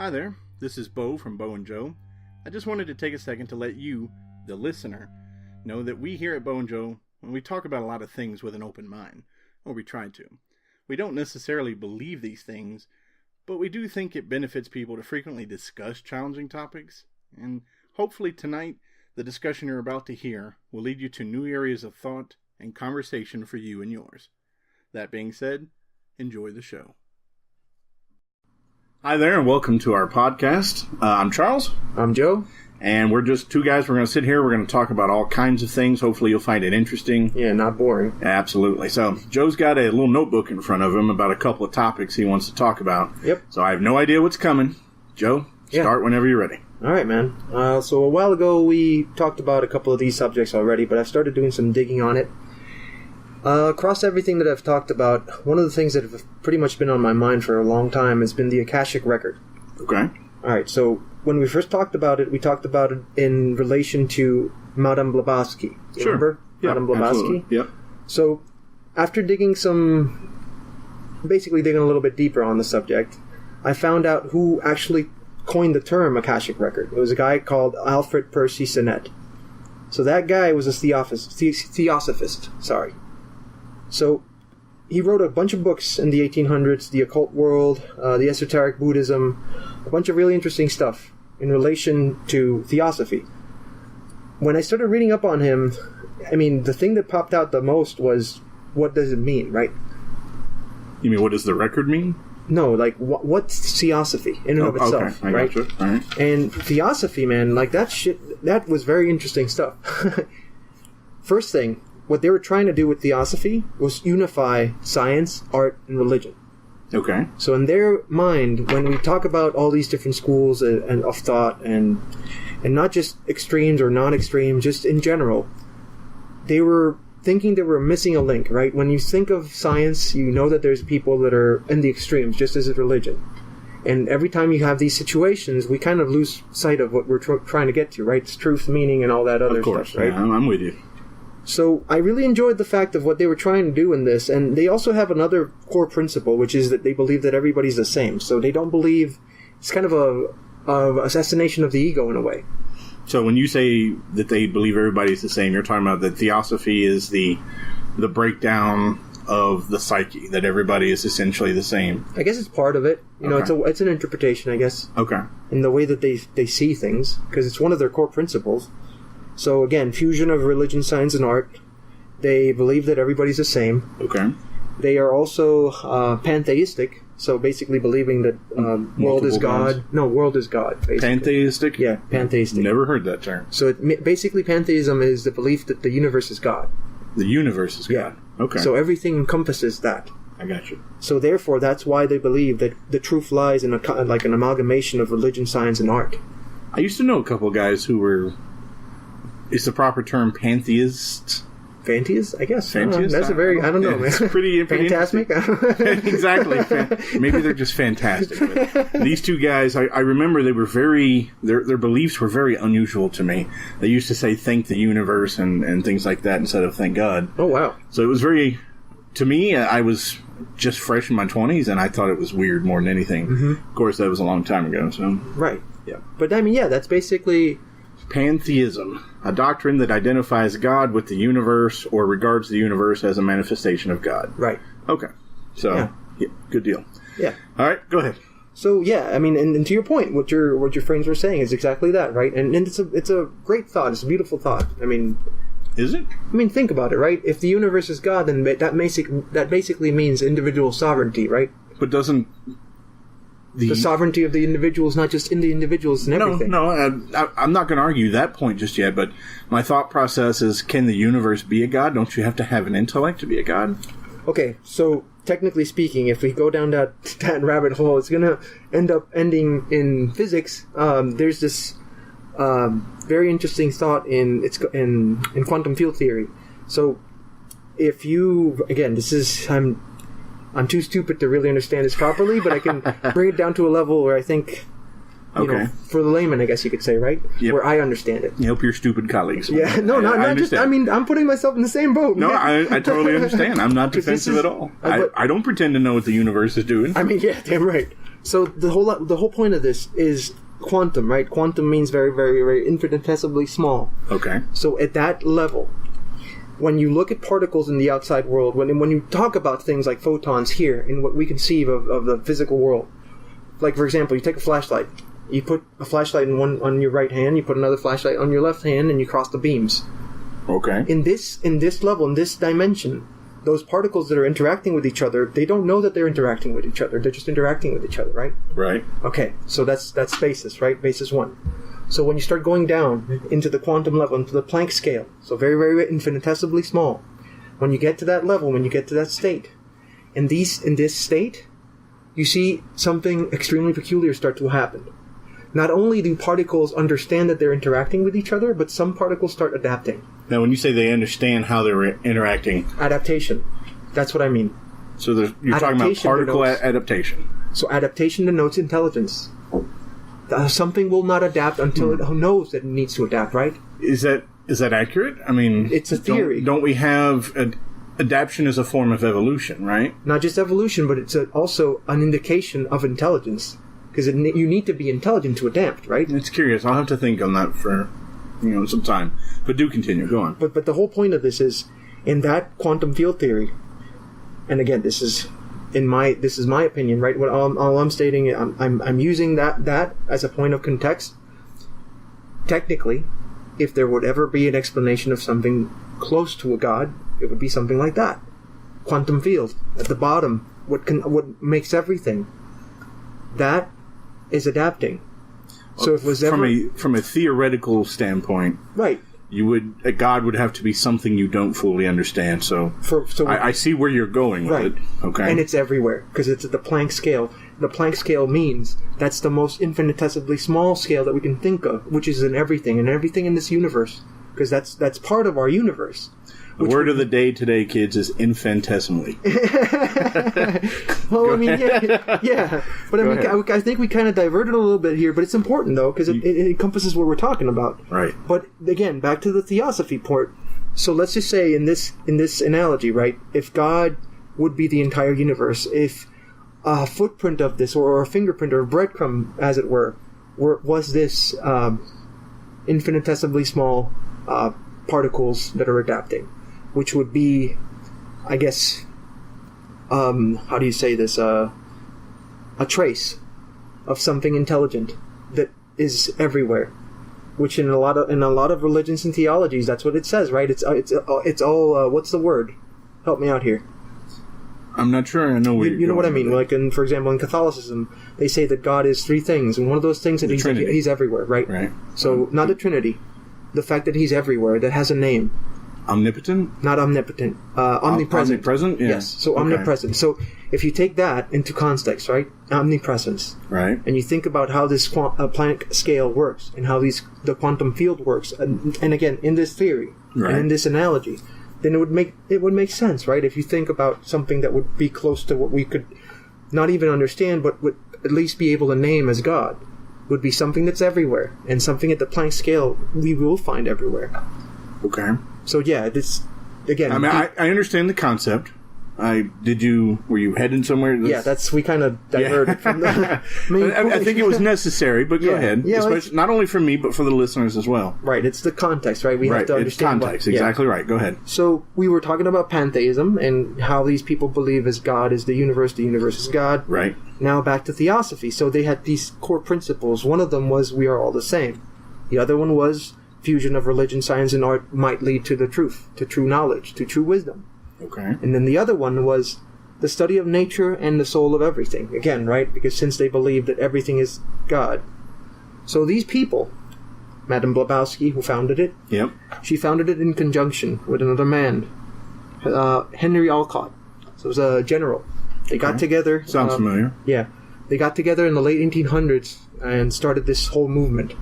Hi there, this is Bo from Bo&Joe. I just wanted to take a second to let you, the listener, know that we here at Bo&Joe, when we talk about a lot of things with an open mind, or we try to. We don't necessarily believe these things, but we do think it benefits people to frequently discuss challenging topics, and hopefully tonight, the discussion you're about to hear will lead you to new areas of thought and conversation for you and yours. That being said, enjoy the show. Hi there, and welcome to our podcast. I'm Charles. I'm Joe. And we're just two guys. We're going to sit here. We're going to talk about all kinds of things. Hopefully you'll find it interesting. Yeah, not boring. Absolutely. So Joe's got a little notebook in front of him about a couple of topics he wants to talk about. Yep. So I have no idea what's coming. Joe, start whenever you're ready. All right, man. So a while ago we talked about a couple of these subjects already, but I've started doing some digging on it. Across everything that I've talked about, one of the things that have pretty much been on my mind for a long time has been the Akashic record. Okay. All right, so when we first talked about it, we talked about it in relation to Madame Blavatsky. Sure. Remember? Yep, Madame Blavatsky? absolutely. Yep. So after digging basically digging a little bit deeper on the subject, I found out who actually coined the term Akashic record. It was a guy called Alfred Percy Sinnett. So that guy was a theosophist. So he wrote a bunch of books in the 1800s, The Occult World, the Esoteric Buddhism, a bunch of really interesting stuff in relation to theosophy. When I started reading up on him, I mean, the thing that popped out the most was, what does it mean, right? You mean, what does the record mean? No, like, what's theosophy in and of itself, okay. right? Gotcha. All right. And theosophy, man, like that was very interesting stuff. First thing, what they were trying to do with theosophy was unify science, art, and religion. Okay. So in their mind, when we talk about all these different schools and of thought, and not just extremes or non-extremes, just in general, they were thinking they were missing a link, right? When you think of science, you know that there's people that are in the extremes, just as is religion. And every time you have these situations, we kind of lose sight of what we're trying to get to, right? It's truth, meaning, and all that other stuff, right? Yeah, I'm with you. So I really enjoyed the fact of what they were trying to do in this, and they also have another core principle, which is that they believe that everybody's the same. So they don't believe, it's kind of a assassination of the ego in a way. So when you say that they believe everybody's the same, you're talking about that theosophy is the breakdown of the psyche, that everybody is essentially the same. I guess it's part of it. You know, it's an interpretation, I guess. Okay. In the way that they see things, because it's one of their core principles. So again, fusion of religion, science, and art. They believe that everybody's the same. Okay. They are also pantheistic, so basically believing that world is God. gods? No, world is God. Basically. Pantheistic? Yeah, pantheistic. Never heard that term. So basically, pantheism is the belief that the universe is God. The universe is God. Yeah. Okay. So everything encompasses that. I got you. So therefore, that's why they believe that the truth lies in like an amalgamation of religion, science, and art. I used to know a couple of guys who were... Is the proper term pantheist? Fanteist, I guess. Fanteist? That's a very, I don't know, man. It's pretty Fantasmic? Exactly. Maybe they're just fantastic. But these two guys, I remember they were their beliefs were very unusual to me. They used to say, thank the universe and things like that instead of thank God. Oh, wow. So it was very, to me, I was just fresh in my 20s, and I thought it was weird more than anything. Mm-hmm. Of course, that was a long time ago. So right. Yeah. But, I mean, yeah, that's basically... Pantheism, a doctrine that identifies God with the universe or regards the universe as a manifestation of God. Right. Okay. So, yeah, good deal. Yeah. All right, go ahead. So, yeah, I mean, and to your point, what your friends were saying is exactly that, right? And it's a great thought. It's a beautiful thought. I mean... Is it? I mean, think about it, right? If the universe is God, then that basically means individual sovereignty, right? But doesn't... The sovereignty of the individual is not just in the individuals and everything. No, I'm not going to argue that point just yet, but my thought process is, can the universe be a god? Don't you have to have an intellect to be a god? Okay, so technically speaking, if we go down that rabbit hole, it's going to ending in physics. There's this very interesting thought in quantum field theory. So if you, again, I'm too stupid to really understand this properly, but I can bring it down to a level where I think, you know, for the layman, I guess you could say, right? Yep. Where I understand it. You help your stupid colleagues. Yeah, no, not just, I mean, I'm putting myself in the same boat. No, I totally understand. I'm not defensive at all. I don't pretend to know what the universe is doing. I mean, yeah, damn right. So the whole point of this is quantum, right? Quantum means very, very, very infinitesimally small. Okay. So at that level, when you look at particles in the outside world, when you talk about things like photons here in what we conceive of the physical world, like for example, you take a flashlight, you put a flashlight on your right hand, you put another flashlight on your left hand, and you cross the beams. Okay. In this level, in this dimension, those particles that are interacting with each other, they don't know that they're interacting with each other. They're just interacting with each other, right? Right. Okay, so that's basis, right? Basis 1. So when you start going down into the quantum level, into the Planck scale, so very, very infinitesimally small, when you get to that level, when you get to that state, in this state, you see something extremely peculiar start to happen. Not only do particles understand that they're interacting with each other, but some particles start adapting. Now, when you say they understand how they're interacting... Adaptation. That's what I mean. So you're talking about particle adaptation. So adaptation denotes intelligence. Something will not adapt until it knows that it needs to adapt, right? Is that accurate? I mean... It's a theory. Don't we have... adaptation is a form of evolution, right? Not just evolution, but it's also an indication of intelligence. Because you need to be intelligent to adapt, right? It's curious. I'll have to think on that for some time. But do continue. Go on. But the whole point of this is, in that quantum field theory, and again, this is my opinion, right? What all I'm stating, I'm using that as a point of context. Technically, if there would ever be an explanation of something close to a god, it would be something like that. Quantum field at the bottom, what makes everything. That is adapting. So if it was ever from a theoretical standpoint, right? A god would have to be something you don't fully understand. So I see where you're going with it. Okay, and it's everywhere because it's at the Planck scale. The Planck scale means that's the most infinitesimally small scale that we can think of, which is in everything in this universe, because that's part of our universe. The word of the day today, kids, is infinitesimally. Well, I mean, yeah. But I mean, I think we kind of diverted a little bit here, but it's important, though, because it encompasses what we're talking about. Right. But, again, back to the theosophy part. So let's just say in this analogy, right, if God would be the entire universe, if a footprint of this, or a fingerprint, or a breadcrumb, as it were was this infinitesimally small particles that are adapting, which would be, I guess, how do you say this? A trace of something intelligent that is everywhere. Which in a lot of religions and theologies, that's what it says, right? It's all what's the word? Help me out here. I'm not sure I know what you know what I mean. Like for example, in Catholicism, they say that God is three things, and one of those things that he's everywhere, right? Right. So not the Trinity, the fact that he's everywhere, that has a name. Omnipotent? Not omnipotent. Omnipresent. Omnipresent? Yeah. Yes. So omnipresent. So if you take that into context, right? Omnipresence. Right. And you think about how this Planck scale works and how the quantum field works, and again in this theory and in this analogy, then it would make sense, right? If you think about something that would be close to what we could not even understand, but would at least be able to name as God, would be something that's everywhere, and something at the Planck scale we will find everywhere. Okay. So yeah, this again. I mean, I understand the concept. Were you heading somewhere? Yeah, we kind of diverted from the main I think it was necessary, but go ahead. Yeah, not only for me, but for the listeners as well. Right, it's the context, right? We have to understand context. Exactly right. Go ahead. So we were talking about pantheism and how these people believe as God is the universe is God. Right. Now back to theosophy. So they had these core principles. One of them was we are all the same. The other one was fusion of religion, science, and art might lead to the truth, to true knowledge, to true wisdom. Okay. And then the other one was the study of nature and the soul of everything. Again, right? Because since they believe that everything is God. So these people, Madame Blavatsky, who founded it, yep, she founded it in conjunction with another man, Henry Alcott. So it was a general. They got together. Sounds familiar. Yeah. They got together in the late 1800s and started this whole movement.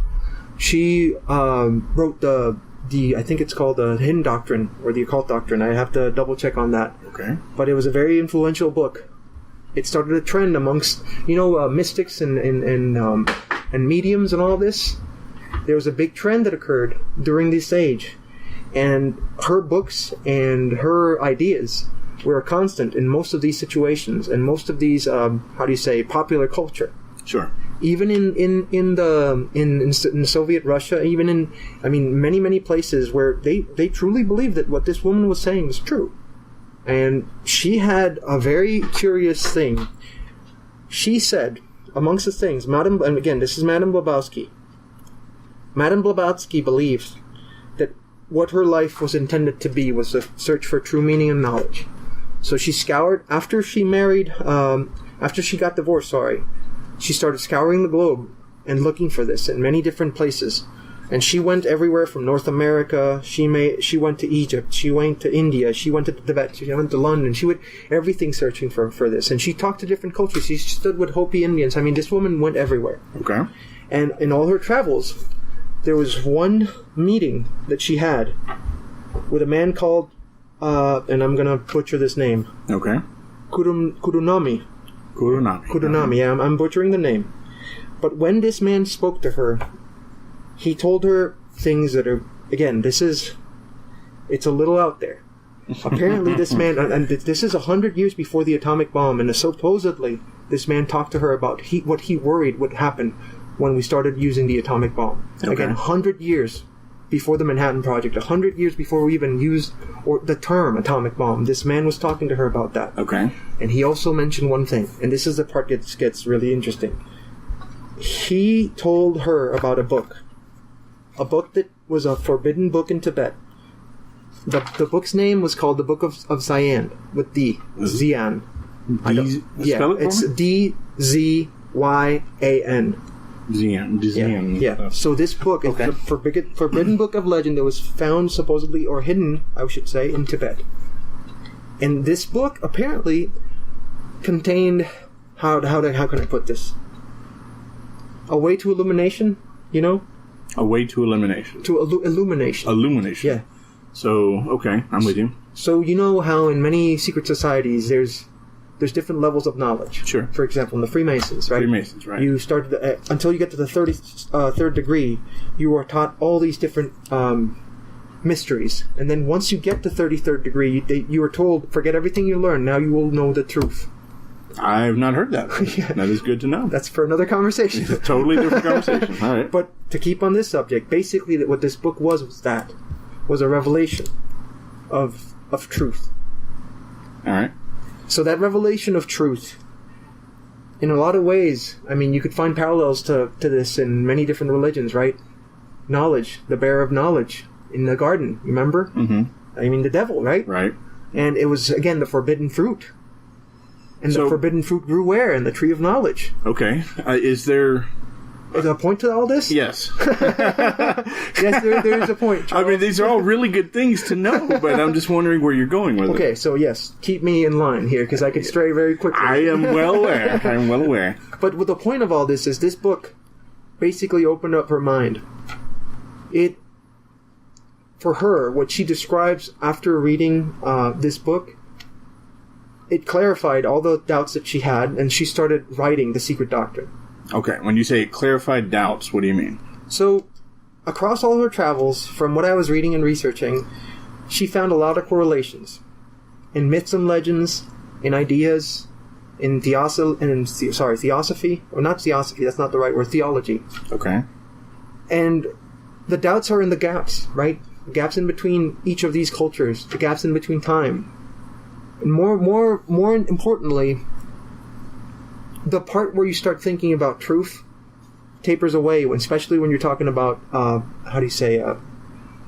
She wrote the I think it's called the Hidden Doctrine or the Occult Doctrine. I have to double check on that. Okay. But it was a very influential book. It started a trend amongst mystics and mediums and all this. There was a big trend that occurred during this age, and her books and her ideas were a constant in most of these situations and most of these, popular culture. Sure. Even in Soviet Russia, even in many places where they truly believed that what this woman was saying was true. And she had a very curious thing. She said, amongst the things, and again, this is Madame Blavatsky. Madame Blavatsky believed that what her life was intended to be was a search for true meaning and knowledge. So she scoured, after she got divorced, she started scouring the globe and looking for this in many different places. And she went everywhere from North America. She went to Egypt. She went to India. She went to Tibet. She went to London. She went everything searching for this. And she talked to different cultures. She stood with Hopi Indians. This woman went everywhere. Okay. And in all her travels, there was one meeting that she had with a man called, and I'm going to butcher this name. Okay. Kurunami. Yeah, I'm butchering the name. But when this man spoke to her, he told her things that are, again, it's a little out there. Apparently this man, and this is 100 years before the atomic bomb, and supposedly this man talked to her about what he worried would happen when we started using the atomic bomb. Okay. Again, 100 years before the Manhattan Project, 100 years before we even used the term atomic bomb. This man was talking to her about that. Okay. And he also mentioned one thing, and this is the part that gets really interesting. He told her about a book that was a forbidden book in Tibet. The book's name was called the Book of Zian, with D. Zian. It's D-Z-Y-A-N. Zian. Yeah. So this book is the forbidden book of legend that was found supposedly, or hidden, I should say, in Tibet. And this book apparently contained, how can I put this? A way to illumination, A way to elimination. Illumination. Illumination. Yeah. So, okay, I'm with you. So you know how in many secret societies there's different levels of knowledge. Sure. For example, in the Freemasons, right? Freemasons, right. You started until you get to the 33rd degree, you are taught all these different mysteries. And then once you get to 33rd degree, you are told, forget everything you learned, now you will know the truth. I've not heard that. Yeah. That is good to know. That's for another conversation. It's a totally different conversation. All right. But to keep on this subject, basically what this book was a revelation of truth. All right. So that revelation of truth, in a lot of ways, you could find parallels to this in many different religions, right? Knowledge, the bearer of knowledge in the garden, remember? Mm-hmm. The devil, right? Right. And it was, again, the forbidden fruit. And the forbidden fruit grew where? In the tree of knowledge. Okay. Is there a point to all this? Yes. Yes, there is a point, Charles. These are all really good things to know, but I'm just wondering where you're going with it. Okay, so yes, keep me in line here, because I could stray very quickly. I am well aware. But what the point of all this is, this book basically opened up her mind. For her, what she describes after reading this book, it clarified all the doubts that she had, and she started writing The Secret Doctrine. Okay, when you say clarified doubts, what do you mean? So, across all her travels, from what I was reading and researching, she found a lot of correlations in myths and legends, in ideas, in theosophy, or not theosophy, that's not the right word, theology. Okay. And the doubts are in the gaps, right? Gaps in between each of these cultures, the gaps in between time. And more importantly, the part where you start thinking about truth tapers away, especially when you're talking about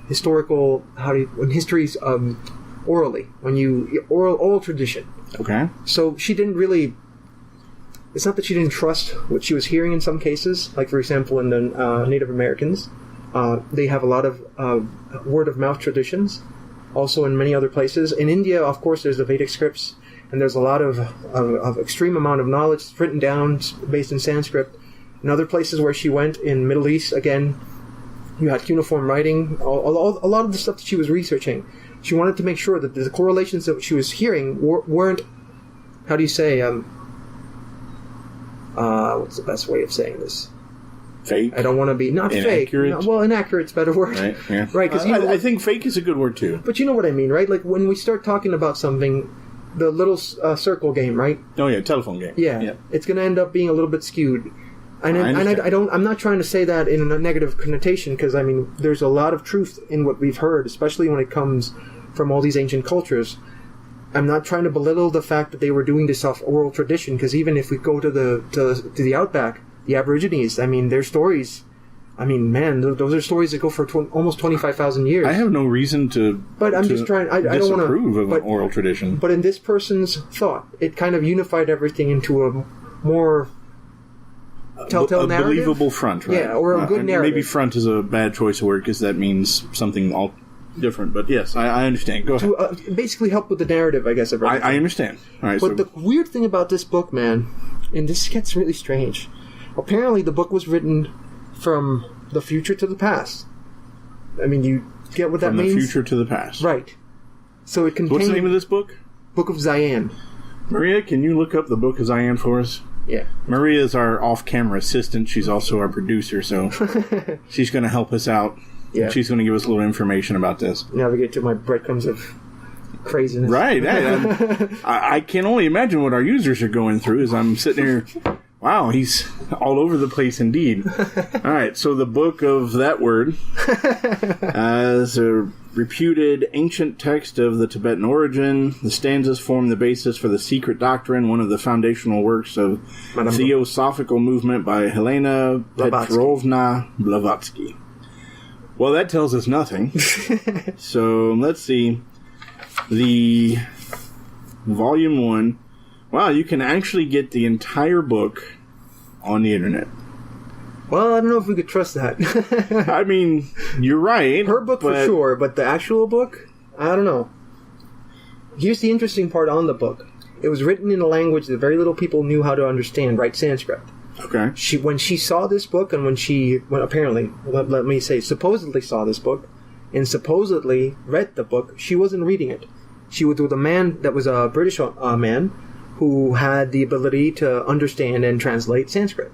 historical, when history's orally, oral tradition. Okay. So she didn't really. It's not that she didn't trust what she was hearing in some cases. Like, for example, in the Native Americans, they have a lot of word of mouth traditions. Also, in many other places, in India, of course, there's the Vedic scripts. And there's a lot of extreme amount of knowledge written down based in Sanskrit. In other places where she went, in Middle East, again, you had cuneiform writing. A lot of the stuff that she was researching, she wanted to make sure that the correlations that she was hearing weren't, what's the best way of saying this? Fake? I don't want to be, not fake. No, inaccurate's a better word. Right, yeah. Right, because I think fake is a good word, too. But you know what I mean, right? Like, when we start talking about something, the little circle game, right? Oh yeah, telephone game. Yeah. It's going to end up being a little bit skewed. And I'm not trying to say that in a negative connotation, because, I mean, there's a lot of truth in what we've heard, especially when it comes from all these ancient cultures. I'm not trying to belittle the fact that they were doing this off oral tradition, because even if we go to the outback, the Aborigines, I mean, their stories, I mean, man, those are stories that go for almost 25,000 years. I have no reason to. But I'm just trying. I don't want to disapprove of an oral tradition. But in this person's thought, it kind of unified everything into a more telltale narrative, believable front, right? Yeah, or a good narrative. Maybe front is a bad choice of word because that means something all different. But yes, I understand. Go ahead. To basically help with the narrative, I guess. Of everything. I understand. All right. But the weird thing about this book, man, and this gets really strange. Apparently, the book was written from the future to the past. I mean, you get what that means? From the future to the past. Right. So it contains... What's the name of this book? Book of Zion. Maria, can you look up the Book of Zion for us? Yeah. Maria is our off-camera assistant. She's also our producer, so she's going to help us out. Yeah. She's going to give us a little information about this. Navigate to my breadcrumbs of craziness. Right. I can only imagine what our users are going through as I'm sitting here... Wow, he's all over the place indeed. All right, so the book of that word as a reputed ancient text of the Tibetan origin. The stanzas form the basis for the Secret Doctrine, one of the foundational works of Theosophical movement by Helena Petrovna Blavatsky. Well, that tells us nothing. So let's see. The Volume 1. Wow, you can actually get the entire book on the internet. Well, I don't know if we could trust that. I mean, you're right. Her book for sure, but the actual book? I don't know. Here's the interesting part on the book. It was written in a language that very little people knew how to understand, right? Sanskrit. Okay. When she saw this book, and let me say, supposedly saw this book, and supposedly read the book, she wasn't reading it. She was with a man that was a British man, who had the ability to understand and translate Sanskrit.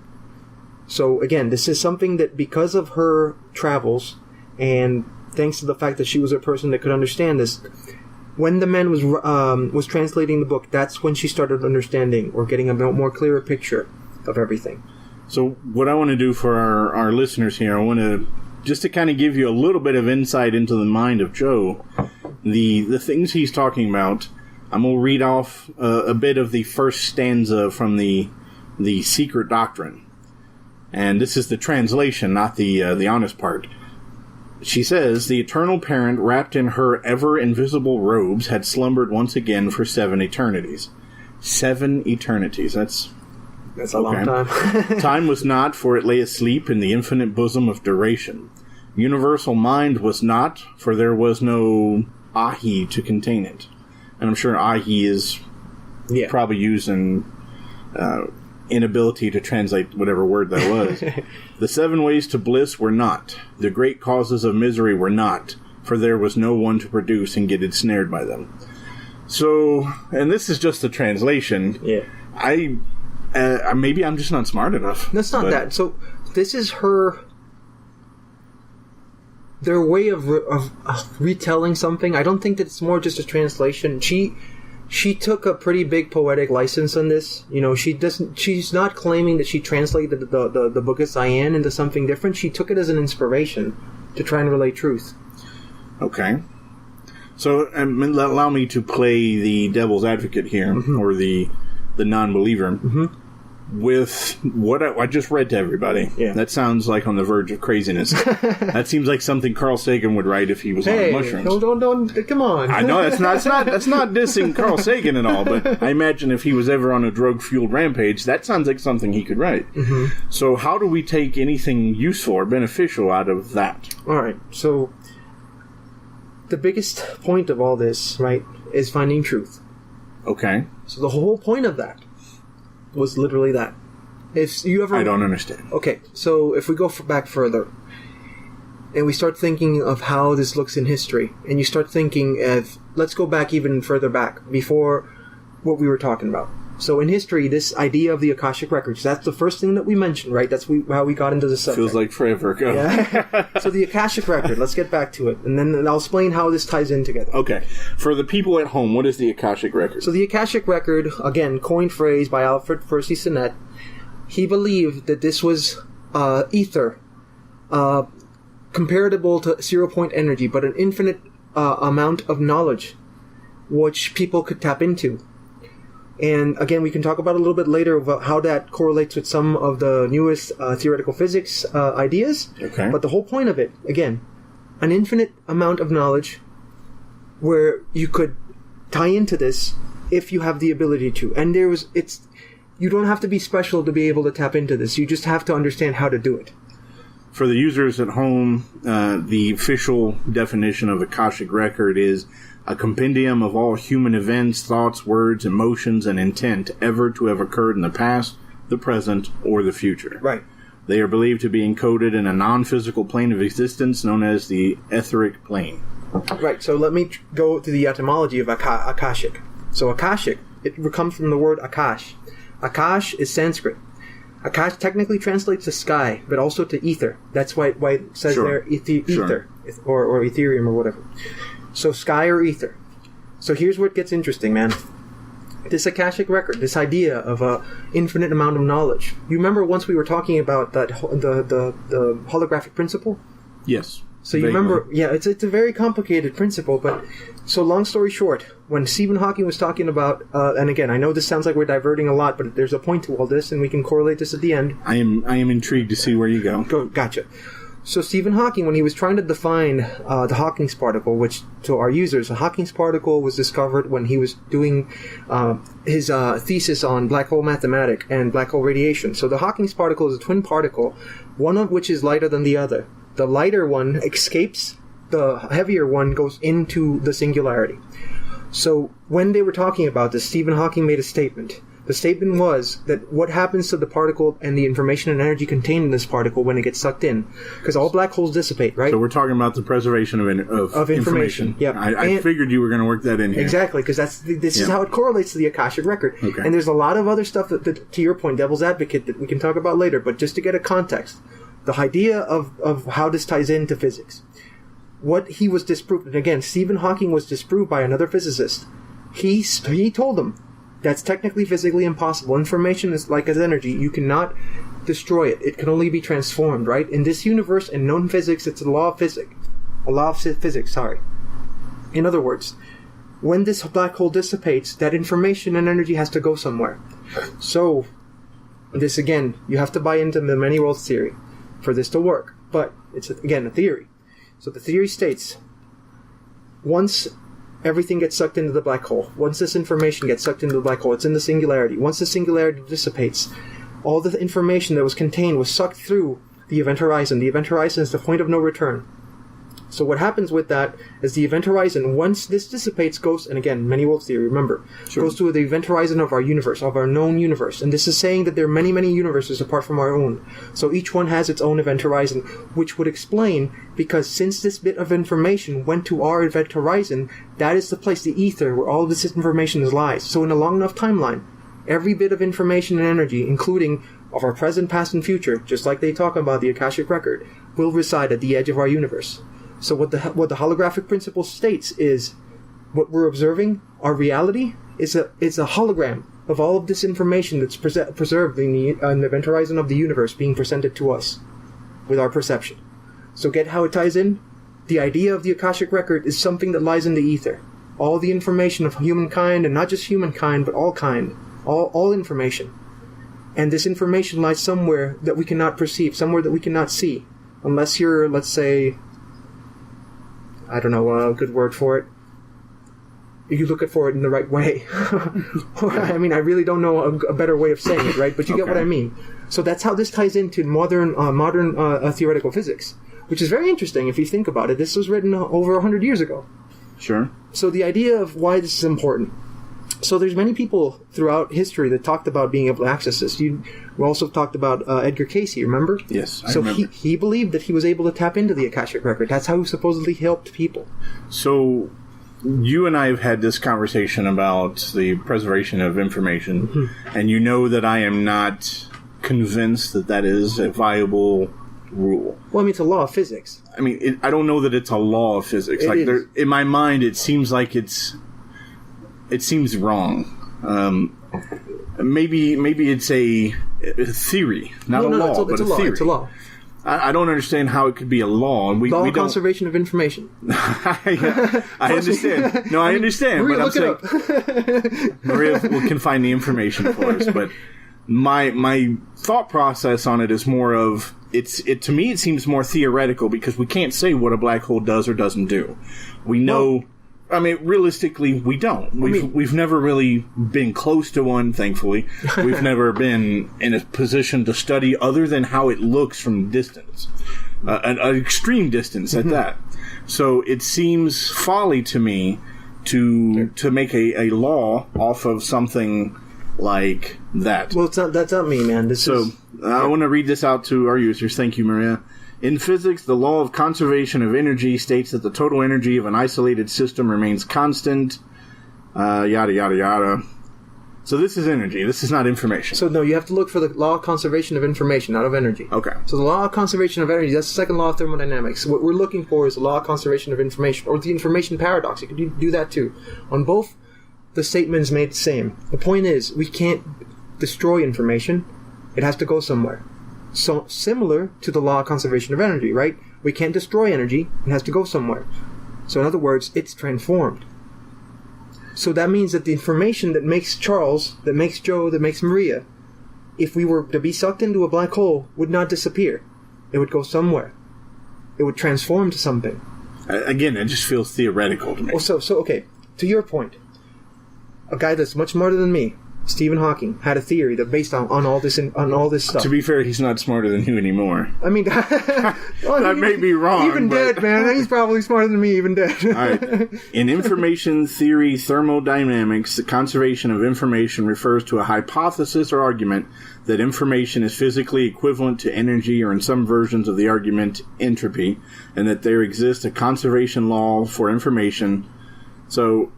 So again, this is something that because of her travels, and thanks to the fact that she was a person that could understand this, when the man was translating the book, that's when she started understanding or getting a more clearer picture of everything. So what I want to do for our listeners here, I want to just to kind of give you a little bit of insight into the mind of Joe, the things he's talking about. I'm going to read off a bit of the first stanza from the Secret Doctrine. And this is the translation, not the honest part. She says, the eternal parent, wrapped in her ever-invisible robes, had slumbered once again for 7 eternities. 7 eternities. That's a long time. Time was not, for it lay asleep in the infinite bosom of duration. Universal mind was not, for there was no ahi to contain it. And I'm sure ahi is probably used in inability to translate whatever word that was. The 7 ways to bliss were not. The great causes of misery were not. For there was no one to produce and get ensnared by them. So, and this is just a translation. Yeah. Maybe I'm just not smart enough. That's not that. So, this is their way of retelling something. I don't think that it's more just a translation. She took a pretty big poetic license on this. You know, she's not claiming that she translated the Book of Zion into something different. She took it as an inspiration to try and relay truth. Okay. So allow me to play the devil's advocate here, or the non-believer. With what I just read to everybody. Yeah. That sounds like on the verge of craziness. That seems like something Carl Sagan would write if he was on mushrooms. Don't, come on. I know, that's not dissing Carl Sagan at all, but I imagine if he was ever on a drug-fueled rampage, that sounds like something he could write. So how do we take anything useful or beneficial out of that? Alright, so the biggest point of all this, right, is finding truth. Okay. So the whole point of that was literally that. If you ever, I don't understand. Okay, so if we go back further, and we start thinking of how this looks in history, and you start thinking of, let's go back even further back, before what we were talking about. So in history, this idea of the Akashic Records, that's the first thing that we mentioned, right? That's how we got into the subject. Feels like forever ago. Yeah. So the Akashic Record, let's get back to it. And then I'll explain how this ties in together. Okay. For the people at home, what is the Akashic Record? So the Akashic Record, again, coined phrase by Alfred Percy Sinnett, he believed that this was ether, comparable to zero-point energy, but an infinite amount of knowledge which people could tap into. And again, we can talk about a little bit later about how that correlates with some of the newest theoretical physics ideas. Okay. But the whole point of it, again, an infinite amount of knowledge where you could tie into this if you have the ability to. And you don't have to be special to be able to tap into this. You just have to understand how to do it. For the users at home, the official definition of Akashic Record is a compendium of all human events, thoughts, words, emotions, and intent ever to have occurred in the past, the present, or the future. Right. They are believed to be encoded in a non-physical plane of existence known as the etheric plane. Right, so let me go to the etymology of Akashic. So Akashic, it comes from the word Akash. Akash is Sanskrit. Akash technically translates to sky, but also to ether. That's why it says there ether, or Ethereum or whatever. So sky or ether. So here's where it gets interesting, man. This Akashic Record, this idea of a infinite amount of knowledge. You remember once we were talking about that the holographic principle? Yes. So you remember, it's a very complicated principle, but so long story short, when Stephen Hawking was talking about, and again, I know this sounds like we're diverting a lot, but there's a point to all this, and we can correlate this at the end. I am intrigued to see where you go. Gotcha. So Stephen Hawking, when he was trying to define the Hawking's particle, which to our users, the Hawking's particle was discovered when he was doing his thesis on black hole mathematics and black hole radiation. So the Hawking's particle is a twin particle, one of which is lighter than the other. The lighter one escapes, the heavier one goes into the singularity. So when they were talking about this, Stephen Hawking made a statement. The statement was that what happens to the particle and the information and energy contained in this particle when it gets sucked in? Because all black holes dissipate, right? So we're talking about the preservation of information. Yeah, I figured you were going to work that in here. Exactly, because this is how it correlates to the Akashic Record. Okay. And there's a lot of other stuff that, to your point, devil's advocate, that we can talk about later. But just to get a context, the idea of how this ties into physics, what he was disproved, and again, Stephen Hawking was disproved by another physicist. He told him, that's technically physically impossible. Information is like as energy. You cannot destroy it. It can only be transformed, right? In this universe, in known physics, it's a law of physics. In other words, when this black hole dissipates, that information and energy has to go somewhere. So, this again, you have to buy into the many worlds theory for this to work. But it's, again, a theory. So the theory states, once everything gets sucked into the black hole. Once this information gets sucked into the black hole, it's in the singularity. Once the singularity dissipates, all the information that was contained was sucked through the event horizon. The event horizon is the point of no return. So what happens with that is the event horizon, once this dissipates, goes, and again, many worlds theory, remember, goes to the event horizon of our universe, of our known universe. And this is saying that there are many, many universes apart from our own. So each one has its own event horizon, which would explain, because since this bit of information went to our event horizon, that is the place, the ether, where all of this information lies. So in a long enough timeline, every bit of information and energy, including of our present, past, and future, just like they talk about the Akashic Record, will reside at the edge of our universe. So what the holographic principle states is, what we're observing, our reality, is a hologram of all of this information that's preserved in the event horizon of the universe being presented to us with our perception. So get how it ties in? The idea of the Akashic Record is something that lies in the ether. All the information of humankind, and not just humankind, but all kind, all information. And this information lies somewhere that we cannot perceive, somewhere that we cannot see, unless you're, let's say, I don't know a good word for it. You look for it in the right way. I mean, I really don't know a better way of saying it, right? But you get what I mean. So that's how this ties into modern theoretical physics, which is very interesting if you think about it. This was written over 100 years ago. Sure. So the idea of why this is important. So there's many people throughout history that talked about being able to access this. We also talked about Edgar Cayce, remember? Yes, I remember. He believed that he was able to tap into the Akashic Record. That's how he supposedly helped people. So you and I have had this conversation about the preservation of information, and you know that I am not convinced that that is a viable rule. Well, I mean, it's a law of physics. I mean, I don't know that it's a law of physics. In my mind, it seems like it seems wrong. Maybe it's a theory, not a law, but a theory. It's a law. I don't understand how it could be a law. And we law we of don't... conservation of information. I understand. No, I understand. Maria, but look it up. Maria can find the information for us. But my thought process on it is more of to me it seems more theoretical because we can't say what a black hole does or doesn't do. We know. Well, I mean, realistically, we don't. We've never really been close to one, thankfully. We've never been in a position to study other than how it looks from distance. An extreme distance at that. So it seems folly to me to make a law off of something like that. Well, that's not me, man. I want to read this out to our users. Thank you, Maria. In physics, the law of conservation of energy states that the total energy of an isolated system remains constant, yada, yada, yada. So this is energy. This is not information. So, no, you have to look for the law of conservation of information, not of energy. Okay. So the law of conservation of energy, that's the second law of thermodynamics. What we're looking for is the law of conservation of information, or the information paradox. You can do that, too. On both, the statement's made the same. The point is, we can't destroy information. It has to go somewhere. So similar to the law of conservation of energy, right? We can't destroy energy. It has to go somewhere. So in other words, it's transformed. So that means that the information that makes Charles, that makes Joe, that makes Maria, if we were to be sucked into a black hole, would not disappear. It would go somewhere. It would transform to something. Again, it just feels theoretical to me. So okay, to your point, a guy that's much smarter than me, Stephen Hawking, had a theory that based on all this stuff. To be fair, he's not smarter than you anymore. I mean, that may be wrong. Even dead, man. He's probably smarter than me, even dead. All right. In information theory thermodynamics, the conservation of information refers to a hypothesis or argument that information is physically equivalent to energy, or in some versions of the argument, entropy, and that there exists a conservation law for information. So,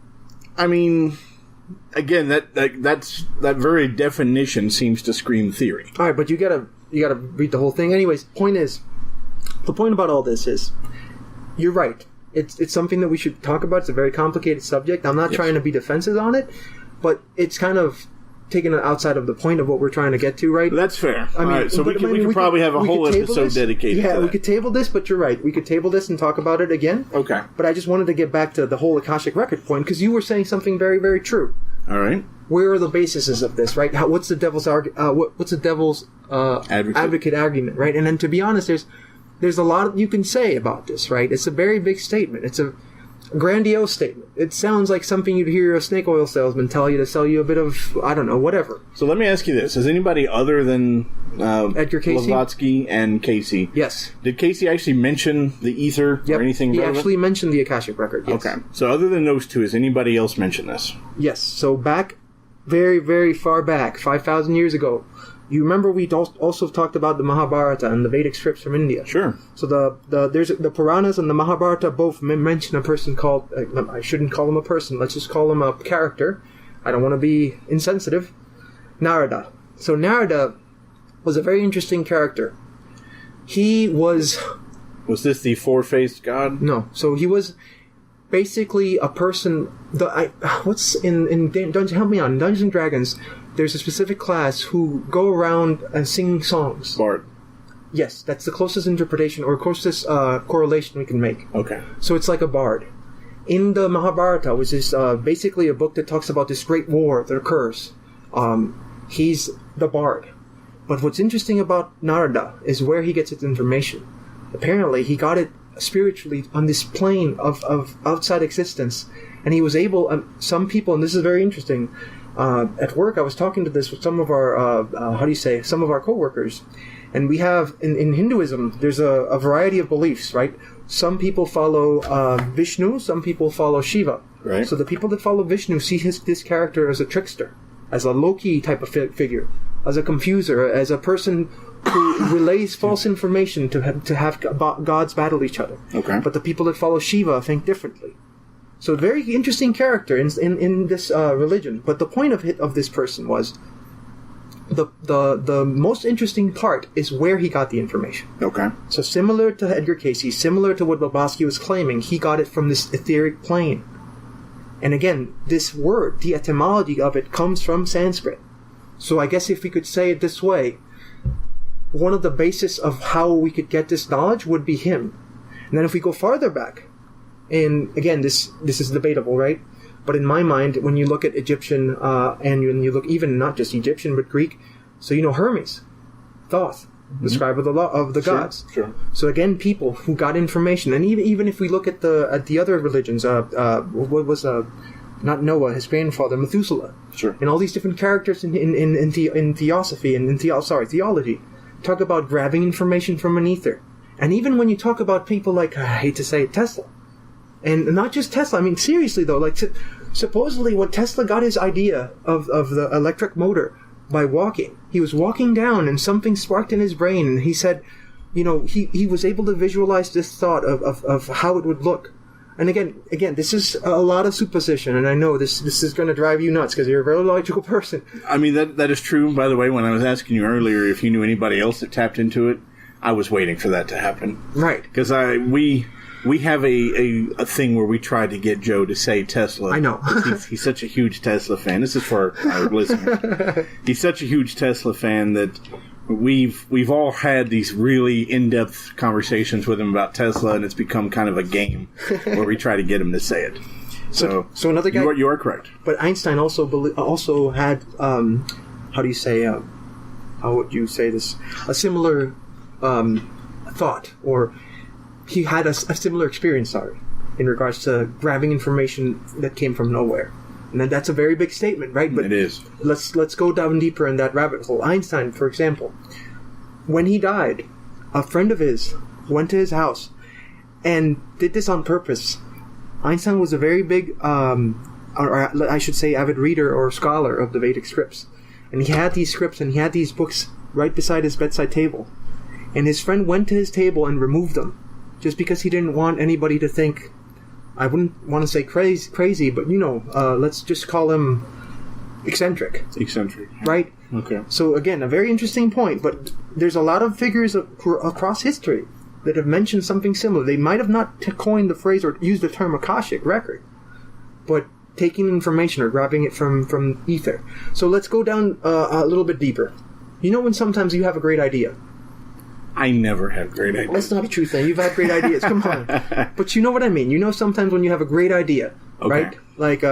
I mean... Again, that very definition seems to scream theory. All right, but you gotta read the whole thing. Anyways, the point about all this is, you're right. It's something that we should talk about. It's a very complicated subject. I'm not trying to be defensive on it, but it's kind of taken outside of the point of what we're trying to get to, right? That's fair. I mean, so we could probably have a whole episode dedicated to that. Yeah, we could table this, but you're right. We could table this and talk about it again. Okay. But I just wanted to get back to the whole Akashic record point, because you were saying something very, very true. All right. Where are the bases of this, right? What's the devil's advocate argument, right? And then, to be honest, there's a lot you can say about this, right? It's a very big statement. It's a grandiose statement. It sounds like something you'd hear a snake oil salesman tell you to sell you a bit of, I don't know, whatever. So let me ask you this. Has anybody other than Edgar Cayce? Blavatsky and Cayce? Yes. Did Cayce actually mention the ether or anything relevant? He actually mentioned the Akashic record, yes. Okay. So other than those two, has anybody else mentioned this? Yes. So back, very, very far back, 5,000 years ago, you remember we also talked about the Mahabharata and the Vedic scripts from India. Sure. So the Puranas and the Mahabharata both mention a person called, I shouldn't call him a person, let's just call him a character. I don't want to be insensitive. Narada. So Narada was a very interesting character. He was... Was this the four-faced god? No. So he was basically a person... what's in Dungeons... Help me out. In Dungeons & Dragons... There's a specific class who go around and sing songs. Bard. Yes, that's the closest interpretation or closest correlation we can make. Okay. So it's like a bard. In the Mahabharata, which is basically a book that talks about this great war that occurs, he's the bard. But what's interesting about Narada is where he gets its information. Apparently, he got it spiritually on this plane of outside existence. And he was able, some people, and this is very interesting, at work, I was talking to this with some of our, some of our coworkers, and we have, in Hinduism, there's a variety of beliefs, right? Some people follow Vishnu, some people follow Shiva. Right. So the people that follow Vishnu see this character as a trickster, as a Loki type of figure, as a confuser, as a person who relays false information to have gods battle each other. Okay. But the people that follow Shiva think differently. So a very interesting character in this religion. But the point of this person was the most interesting part is where he got the information. Okay. So similar to Edgar Cayce, similar to what Blavatsky was claiming, he got it from this etheric plane. And again, this word, the etymology of it, comes from Sanskrit. So I guess if we could say it this way, one of the basis of how we could get this knowledge would be him. And then if we go farther back, and again, this is debatable, right? But in my mind, when you look at Egyptian, and when you look even not just Egyptian, but Greek, so Hermes, Thoth, the scribe of the gods. Sure. So again, people who got information, and even if we look at the other religions, what was not Noah, his grandfather, Methuselah, Sure. and all these different characters in theosophy and theology, talk about grabbing information from an ether. And even when you talk about people like, I hate to say it, Tesla, and not just Tesla, I mean seriously though, like supposedly when Tesla got his idea of the electric motor by walking, he was walking down and something sparked in his brain, and he said, he was able to visualize this thought of how it would look. And again, this is a lot of supposition, and I know this is going to drive you nuts because you're a very logical person. I mean, that is true. By the way, when I was asking you earlier if you knew anybody else that tapped into it, I was waiting for that to happen. Right. Because we have a thing where we try to get Joe to say Tesla. I know. He's such a huge Tesla fan. This is for our listeners. He's such a huge Tesla fan that we've all had these really in-depth conversations with him about Tesla, and it's become kind of a game where we try to get him to say it. So another guy. You are correct. But Einstein also had how do you say? How would you say this? A similar thought, or he had a similar experience. In regards to grabbing information that came from nowhere. And that's a very big statement, right? But it is. Let's go down deeper in that rabbit hole. Einstein, for example, when he died, a friend of his went to his house and did this on purpose. Einstein was a very big, or I should say, avid reader or scholar of the Vedic scripts. And he had these scripts and he had these books right beside his bedside table. And his friend went to his table and removed them, just because he didn't want anybody to think, I wouldn't want to say crazy, but let's just call him eccentric. Eccentric. Right? Okay. So again, a very interesting point, but there's a lot of figures across history that have mentioned something similar. They might have not coined the phrase or used the term Akashic record, but taking information or grabbing it from ether. So let's go down a little bit deeper. When sometimes you have a great idea. I never have great ideas. That's not a true thing. You've had great ideas. Come on. But you know what I mean. Sometimes when you have a great idea, okay. Right? Like,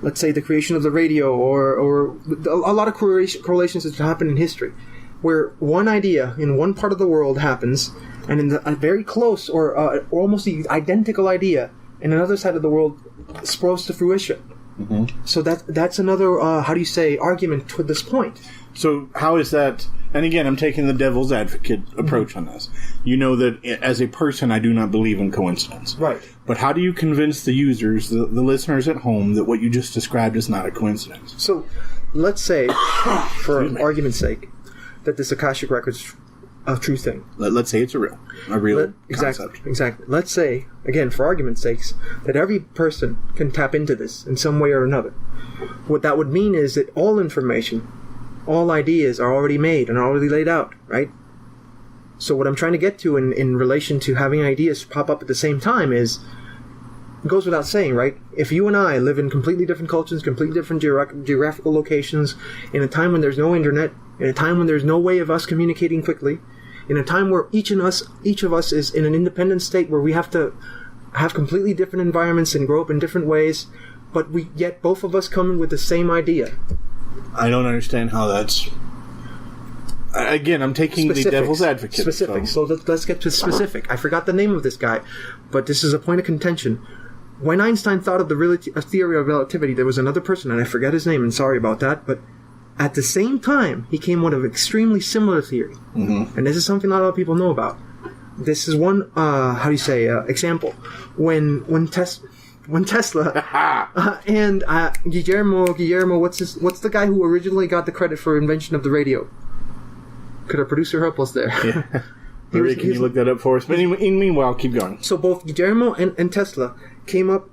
let's say the creation of the radio or a lot of correlations that happen in history, where one idea in one part of the world happens, and in a very close or almost the identical idea in another side of the world sprouts to fruition. Mm-hmm. So that's another, argument to this point. So how is that... And again, I'm taking the devil's advocate approach on this. You know that as a person, I do not believe in coincidence. Right. But how do you convince the users, the listeners at home, that what you just described is not a coincidence? So let's say, for argument's sake, that this Akashic record's a true thing. Let's say it's a real concept. Exactly. Let's say, again, for argument's sakes, that every person can tap into this in some way or another. What that would mean is that all information, all ideas are already made and already laid out, right? So what I'm trying to get to in relation to having ideas pop up at the same time is, it goes without saying, right? If you and I live in completely different cultures, completely different geographical locations, in a time when there's no internet, in a time when there's no way of us communicating quickly, in a time where each of us is in an independent state where we have to have completely different environments and grow up in different ways, but yet both of us come in with the same idea. I don't understand how that's... Again, I'm taking the devil's advocate. Specific. So let's get to specific. I forgot the name of this guy, but this is a point of contention. When Einstein thought of the theory of relativity, there was another person, and I forget his name, and sorry about that, but at the same time, he came with an extremely similar theory. Mm-hmm. And this is something not a lot of people know about. This is one, example. When Tesla and Guillermo, what's the guy who originally got the credit for invention of the radio? Could our producer help us there? Yeah. Maria, can you look that up for us? But meanwhile, keep going. So both Guillermo and Tesla came up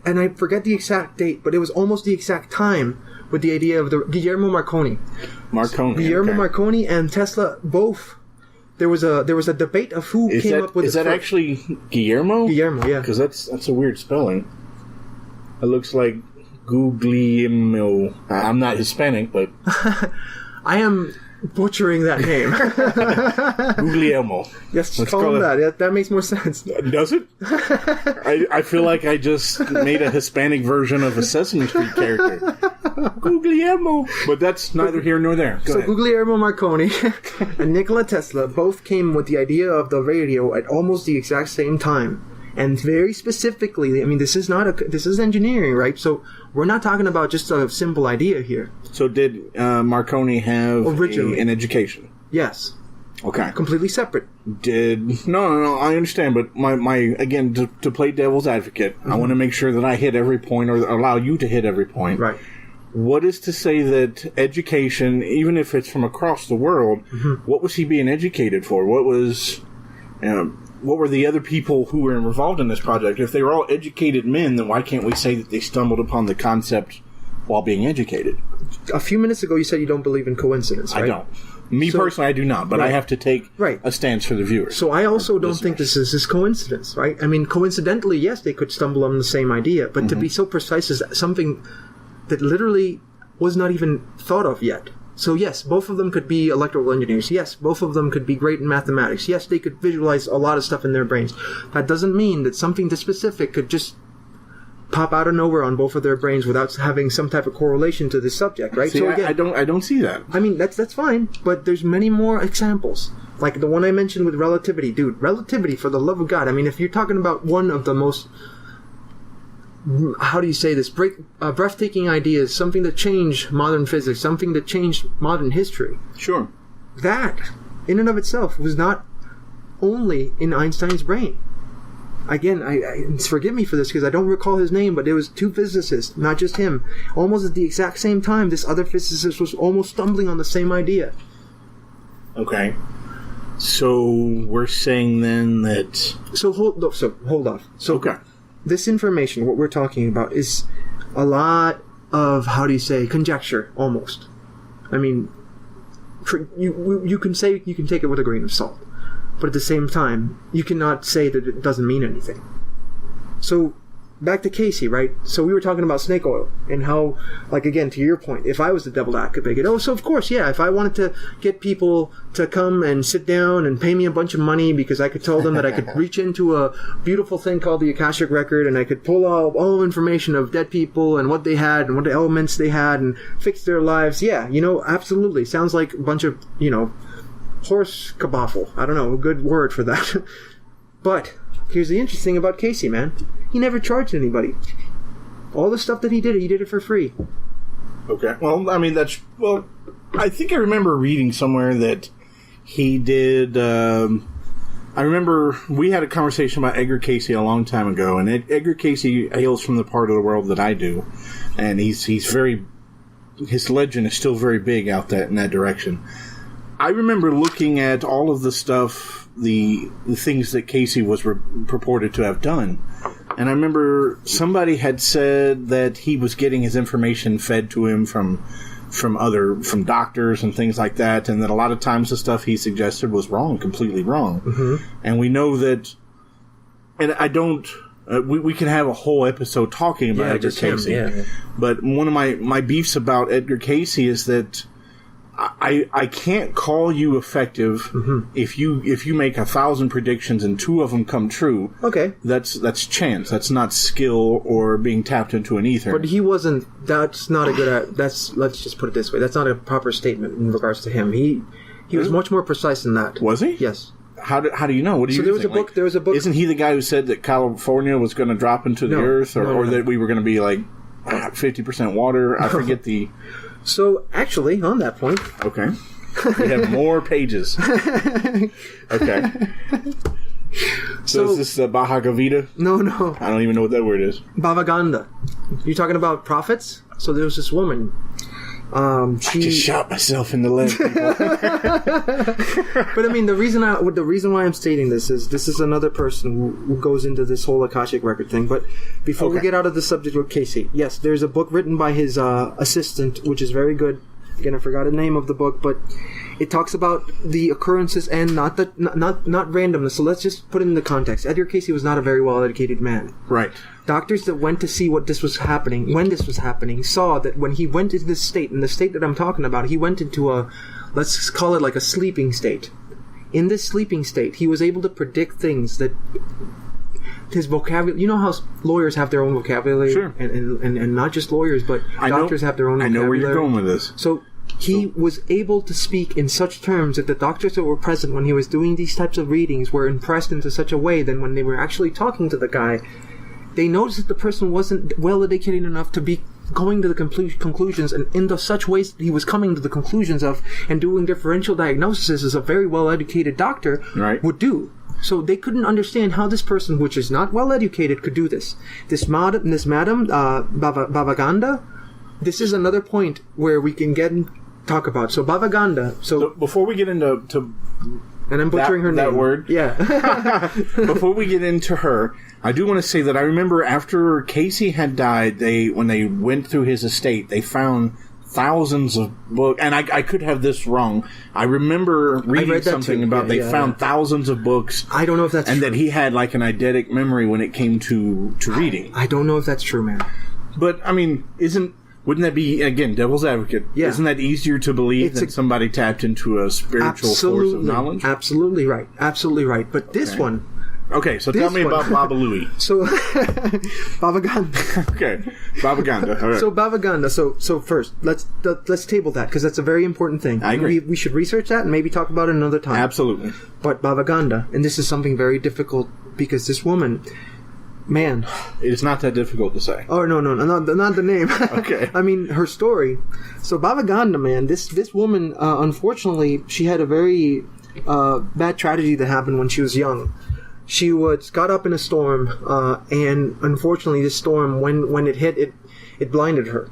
and I forget the exact date, but it was almost the exact time with the idea of the Guillermo Marconi. Guillermo Marconi and Tesla both. There was a debate of who came up with. Is that actually Guillermo? Guillermo, yeah. Because that's a weird spelling. It looks like Guglielmo. I'm not Hispanic, but I am butchering that name. Guglielmo. Yes, just call him that. Yeah, that makes more sense. Does it? I feel like I just made a Hispanic version of a Sesame Street character. Guglielmo. But that's neither here nor there. Go ahead. Guglielmo Marconi and Nikola Tesla both came with the idea of the radio at almost the exact same time. And very specifically, I mean, this is engineering, right? So we're not talking about just a simple idea here. So did Marconi have an education? Yes. Okay. Completely separate. No, I understand, but my again, to play devil's advocate, I want to make sure that I hit every point or allow you to hit every point. Right. What is to say that education, even if it's from across the world, what was he being educated for? What were the other people who were involved in this project? If they were all educated men, then why can't we say that they stumbled upon the concept while being educated? A few minutes ago, you said you don't believe in coincidence, right? I don't. Personally, I do not, but I have to take a stance for the viewers. So I also don't think this is coincidence, right? I mean, coincidentally, yes, they could stumble on the same idea, but to be so precise is something that literally was not even thought of yet. So yes, both of them could be electrical engineers. Yes, both of them could be great in mathematics. Yes, they could visualize a lot of stuff in their brains. That doesn't mean that something this specific could just pop out of nowhere on both of their brains without having some type of correlation to the subject, right? See, so again, I don't see that. I mean, that's fine, but there's many more examples. Like the one I mentioned with relativity. Dude, relativity, for the love of God. I mean, if you're talking about one of the most, how do you say this, breathtaking ideas, something that changed modern physics, something that changed modern history. Sure. That, in and of itself, was not only in Einstein's brain. Again, I forgive me for this because I don't recall his name, but there was two physicists, not just him. Almost at the exact same time, this other physicist was almost stumbling on the same idea. Okay. So we're saying then that... So hold off. So okay. This information, what we're talking about, is a lot of, how do you say, conjecture, almost. I mean, you can take it with a grain of salt. But at the same time, you cannot say that it doesn't mean anything. So, back to Casey, right? So we were talking about snake oil and how, like, again, to your point, if I was the devil advocate, so of course, yeah, if I wanted to get people to come and sit down and pay me a bunch of money because I could tell them that I could reach into a beautiful thing called the Akashic record and I could pull all information of dead people and what they had and what the elements they had and fix their lives, yeah, absolutely. Sounds like a bunch of, horse kaboffle. I don't know, a good word for that. But here's the interesting about Casey, man. He never charged anybody. All the stuff that he did it for free. Okay. Well, I mean, I think I remember reading somewhere that he did, I remember we had a conversation about Edgar Casey a long time ago, and Edgar Casey hails from the part of the world that I do, and his legend is still very big out in that direction. I remember looking at all of the stuff, the things that Casey was purported to have done. And I remember somebody had said that he was getting his information fed to him from doctors and things like that, and that a lot of times the stuff he suggested was wrong, completely wrong. Mm-hmm. And we know that, and I don't, we can have a whole episode talking about Edgar Casey. But one of my beefs about Edgar Casey is that I can't call you effective if you make 1,000 predictions and 2 of them come true. Okay, that's chance. That's not skill or being tapped into an ether. But he wasn't. That's not a good. Let's just put it this way. That's not a proper statement in regards to him. He was much more precise than that. Was he? Yes. How do you know? What do you? So there was a book. Isn't he the guy who said that California was going to drop into the earth, or that we were going to be like 50% water? I forget the. So, actually, on that point... Okay. We have more pages. Okay. So is this Bhagavad Gita? No. I don't even know what that word is. Bhavaganda. You're talking about prophets? So there was this woman. I just shot myself in the leg. But I mean, the reason why I'm stating this is another person who goes into this whole Akashic record thing. But before we get out of the subject with Casey, yes, there's a book written by his assistant, which is very good. Again, I forgot the name of the book, but it talks about the occurrences and not randomness. So let's just put it in the context. Edgar Casey was not a very well-educated man. Right. Doctors that went to see when this was happening, saw that when he went into this state, in the state that I'm talking about, he went into let's call it like a sleeping state. In this sleeping state, he was able to predict things that his vocabulary. You know how lawyers have their own vocabulary, sure, and not just lawyers, but doctors have their own vocabulary. I know where you're going with this. So he was able to speak in such terms that the doctors that were present when he was doing these types of readings were impressed into such a way that when they were actually talking to the guy, they noticed that the person wasn't well educated enough to be going to the conclusions, and in such ways he was coming to the conclusions of and doing differential diagnosis as a very well educated doctor would do. So they couldn't understand how this person, which is not well educated, could do this. This madam, Bhavaganda, this is another point where we can talk about. So Bhavaganda. So before we get into and I'm butchering her name. That word. Yeah. Before we get into her, I do want to say that I remember after Casey had died, when they went through his estate, they found thousands of books, and I could have this wrong. I remember reading something about they found thousands of books. I don't know if that's true. And that he had like an eidetic memory when it came to reading. I don't know if that's true, man. But, I mean, wouldn't that be, again, devil's advocate? Yeah. Isn't that easier to believe that somebody tapped into a spiritual force of knowledge? Absolutely right. Absolutely right. But this one... Okay, so tell me about Baba Louie. So, Bhavaganda. Okay, Bhavaganda. All right. So Bhavaganda. So first, let's table that because that's a very important thing. I agree. We should research that and maybe talk about it another time. Absolutely. But Bhavaganda, and this is something very difficult because this woman, man, it's not that difficult to say. Oh no, not the name. Okay. I mean her story. So Bhavaganda, man, this woman, unfortunately, she had a very bad tragedy that happened when she was young. She got up in a storm, and unfortunately, this storm, when it hit, it blinded her.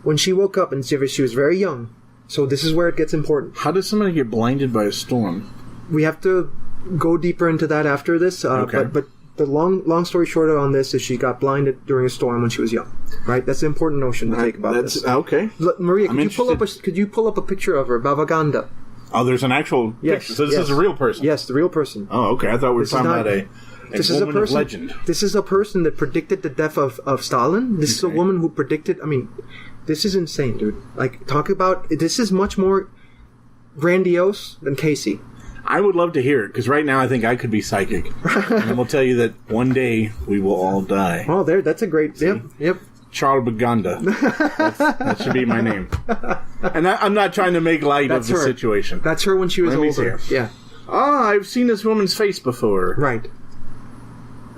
When she woke up, and she was very young, so this is where it gets important. How does somebody get blinded by a storm? We have to go deeper into that after this. Okay. But the long story short on this is she got blinded during a storm when she was young. Right? That's an important notion to think about this. Okay. Maria, could you pull up a picture of her, Bhavaganda? Oh, there's an actual picture. So this is a real person? Yes, the real person. Oh, okay. I thought we were talking about a woman of legend. This is a person that predicted the death of Stalin. This is a woman who predicted... I mean, this is insane, dude. Like, talk about... This is much more grandiose than Casey. I would love to hear it, because right now I think I could be psychic. And I will tell you that one day we will all die. Oh, that's a great... See? Yep. Charles Baganda. That should be my name. And I'm not trying to make light of the situation. That's her when she was older. Yeah. I've seen this woman's face before. Right.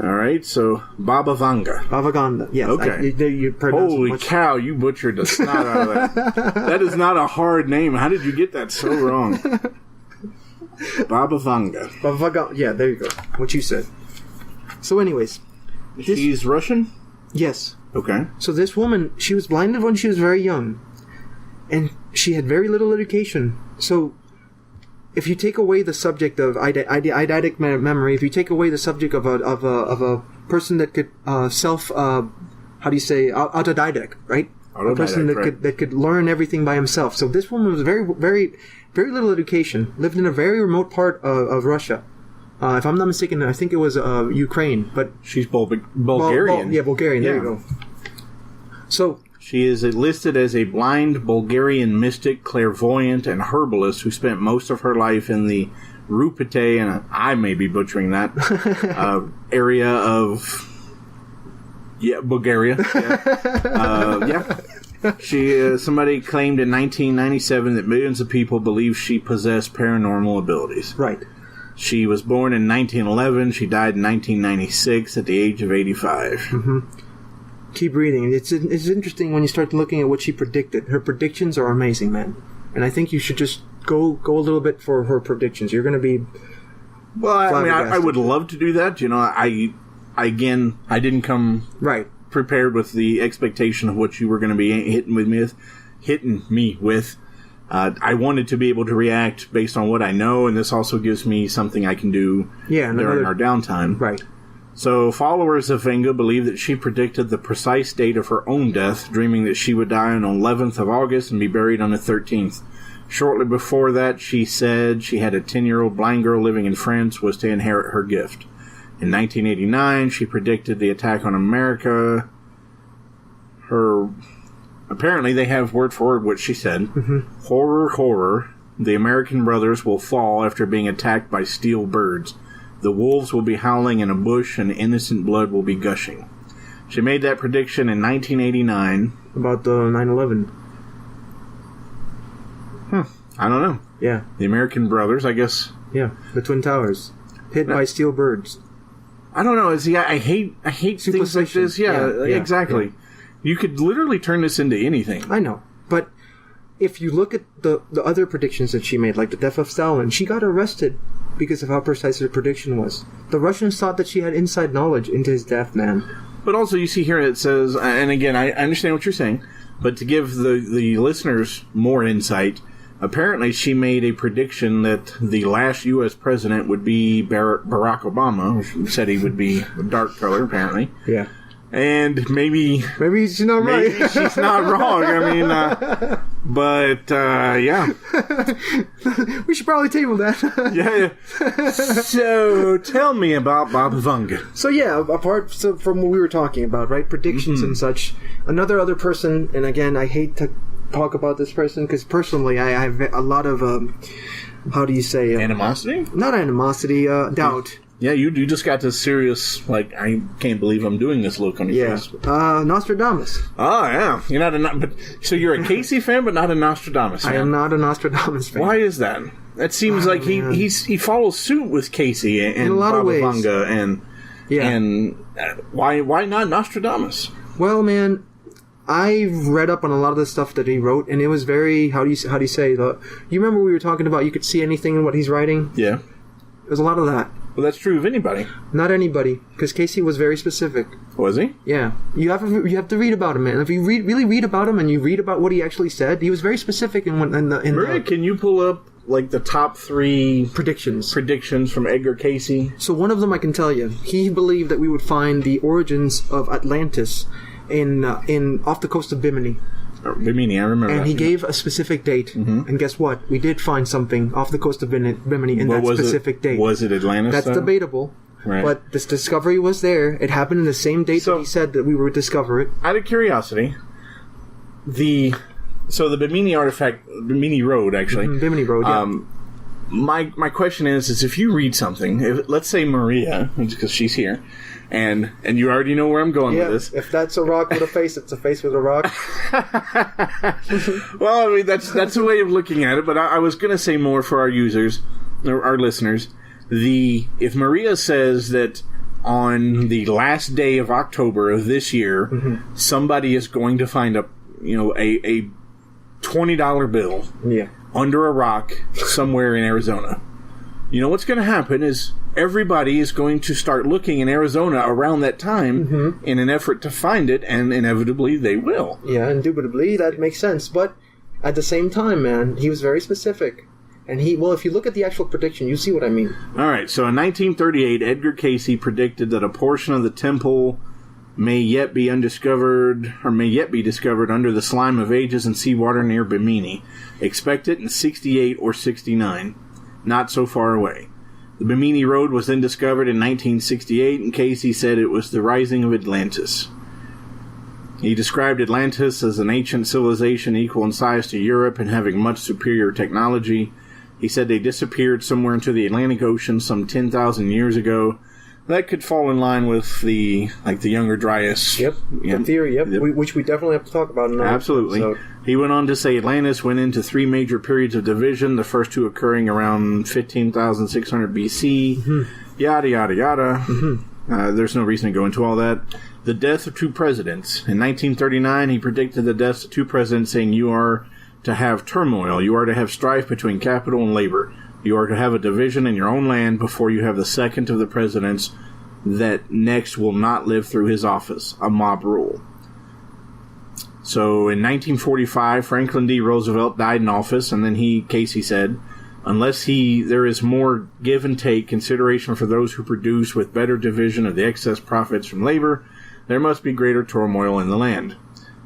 All right, so Bhavaganda. Yes. Okay. You Holy cow, you butchered the snot out of that. That is not a hard name. How did you get that so wrong? Bhavaganda. Yeah, there you go. What you said. So anyways. She's Russian? Yes. Okay. So this woman, she was blinded when she was very young, and she had very little education. So, if you take away the subject of eidetic memory, if you take away the subject of a person that could autodidact, right? A person that could learn everything by himself. So this woman was very, very, very little education. Lived in a very remote part of Russia. If I'm not mistaken, I think it was Ukraine, but she's Bulgarian. Bulgarian. There you go. So she is listed as a blind Bulgarian mystic, clairvoyant, and herbalist who spent most of her life in the Rupite, and I may be butchering that area of Bulgaria. Somebody claimed in 1997 that millions of people believe she possessed paranormal abilities. Right. She was born in 1911. She died in 1996 at the age of 85. Mm-hmm. Keep reading. It's interesting when you start looking at what she predicted. Her predictions are amazing, man. And I think you should just go a little bit for her predictions. You're going to be... Well, I mean, I would love to do that. You know, I didn't come prepared with the expectation of what you were going to be hitting with me with. hitting me with. I wanted to be able to react based on what I know, and this also gives me something I can do during our downtime. Right. So, followers of Venga believe that she predicted the precise date of her own death, dreaming that she would die on the 11th of August and be buried on the 13th. Shortly before that, she said she had a 10-year-old blind girl living in France was to inherit her gift. In 1989, she predicted the attack on America. Apparently, they have word for word what she said. Mm-hmm. Horror, horror. The American brothers will fall after being attacked by steel birds. The wolves will be howling in a bush and innocent blood will be gushing. She made that prediction in 1989. About the 9/11. I don't know. Yeah. The American brothers, I guess. Yeah, the Twin Towers. Hit by steel birds. I don't know. I hate things like this. Yeah, exactly. Yeah. You could literally turn this into anything. I know. But if you look at the other predictions that she made, like the death of Stalin, she got arrested because of how precise her prediction was. The Russians thought that she had inside knowledge into his death, man. But also, you see here it says, and again, I understand what you're saying, but to give the listeners more insight, apparently she made a prediction that the last U.S. president would be Barack Obama. She said he would be a dark color, apparently. Yeah. And maybe she's not right. Maybe she's not wrong. I mean, yeah. We should probably table that. Yeah. So, tell me about Baba Vanga. So, yeah, apart from what we were talking about, right? Predictions and such. Other person, and again, I hate to talk about this person because personally I have a lot of, how do you say? Animosity? Not animosity, doubt. Yeah, you just got this serious, I can't believe I'm doing this look on your face. Nostradamus. Oh, yeah. You're not so you're a Casey fan, but not a Nostradamus fan. I am not a Nostradamus fan. Why is that? That seems like he follows suit with Casey and in a lot Baba of ways. Vanga and why not Nostradamus? Well, man, I read up on a lot of the stuff that he wrote, and it was very, how do you say, you remember we were talking about you could see anything in what he's writing? Yeah. There's a lot of that. Well, that's true of anybody. Not anybody, because Casey was very specific. Was he? Yeah. You have to read about him, man. If you really read about him and you read about what he actually said, he was very specific in the can you pull up the top 3 predictions from Edgar Casey? So one of them I can tell you. He believed that we would find the origins of Atlantis in off the coast of Bimini. Bimini, I remember. And he gave a specific date. Mm-hmm. And guess what? We did find something off the coast of Bimini in that specific date. Was it Atlantis? That's debatable. Right. But this discovery was there. It happened in the same date that he said that we would discover it. Out of curiosity, the Bimini artifact, Bimini Road, actually. Mm-hmm, Bimini Road, yeah. My question is if you read something, let's say Maria, because she's here, and you already know where I'm going with this. If that's a rock with a face, it's a face with a rock. Well, I mean, that's a way of looking at it, but I was going to say more for our users, or our listeners. If Maria says that on the last day of October of this year, somebody is going to find a $20 bill under a rock somewhere in Arizona. You know what's going to happen is everybody is going to start looking in Arizona around that time in an effort to find it, and inevitably they will. Yeah, indubitably, that makes sense. But at the same time, man, he was very specific. And if you look at the actual prediction, you see what I mean. All right, so in 1938, Edgar Casey predicted that a portion of the temple may yet be discovered under the slime of ages and seawater near Bimini. Expect it in 68 or 69. Not so far away. The Bimini Road was then discovered in 1968, and Casey said it was the rising of Atlantis. He described Atlantis as an ancient civilization equal in size to Europe and having much superior technology. He said they disappeared somewhere into the Atlantic Ocean some 10,000 years ago. That could fall in line with the Younger Dryas. Yep, the theory, yep. Which we definitely have to talk about in another Absolutely. episode. He went on to say Atlantis went into 3 major periods of division, the first 2 occurring around 15,600 BC, yada, yada, yada. There's no reason to go into all that. The death of 2 presidents. In 1939, he predicted the deaths of 2 presidents, saying you are to have turmoil, you are to have strife between capital and labor. You are to have a division in your own land before you have the second of the presidents that next will not live through his office, a mob rule. So in 1945, Franklin D. Roosevelt died in office, and then Casey said, unless there is more give and take consideration for those who produce with better division of the excess profits from labor, there must be greater turmoil in the land.